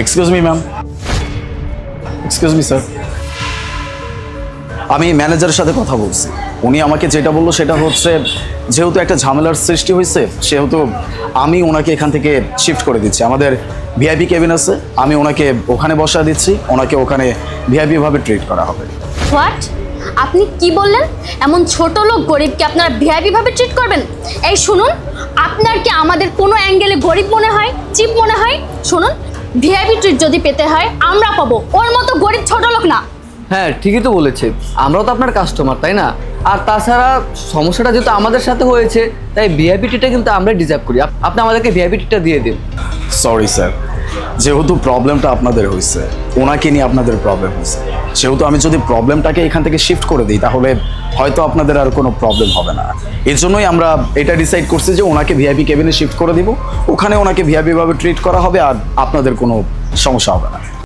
Excuse me ma'am, excuse me sir, আমি ম্যানেজারের সাথে কথা বলছি। উনি আমাকে যেটা বললো সেটা হচ্ছে, যেহেতু একটা ঝামেলার সৃষ্টি হয়েছে সেহেতু আমি ওনাকে এখান থেকে শিফট করে দিচ্ছি। আমাদের ভিআইপি কেবিন আছে, আমি ওনাকে ওখানে বসা দিচ্ছি, ওনাকে ওখানে ভিআইপি ভাবে ট্রিট করা হবে। হোয়াট? আপনি কি বললেন? এমন ছোট লোক গরিবকে আপনারা ভিআইপি ভাবে ট্রিট করবেন? এই শুনুন, আপনার কি আমাদের কোনো অ্যাঙ্গেলে গরিব মনে হয়, চিপ মনে হয়? শুনুন, ভিআইপি ট্রিট যদি পেতে হয় আমরা পাবো, ওর মতো গরিব ছোট লোক না। হ্যাঁ ঠিকই তো বলেছে, আমরাও তো আপনার কাস্টমার, তাই না? আর তাছাড়া সমস্যাটা যেহেতু আমাদের সাথে হয়েছে তাই ভিআইপি টিটা কিন্তু আমরা ডিজার্ভ করি। আপনি আমাদেরকে ভিআইপি টিটা দিয়ে দিন। সরি স্যার, যেহেতু প্রবলেমটা আপনাদের হয়েছে, ওনাকে নিয়ে আপনাদের প্রবলেম হয়েছে, সেহেতু আমি যদি প্রবলেমটাকে এখান থেকে শিফট করে দিই তাহলে হয়তো আপনাদের আর কোনো প্রবলেম হবে না। এর জন্যই আমরা এটা ডিসাইড করছি যে ওনাকে ভিআইপি কেবিনে শিফট করে দিব, ওখানে ওনাকে ভিআইপি ভাবে ট্রিট করা হবে আর আপনাদের কোনো সমস্যা হবে না।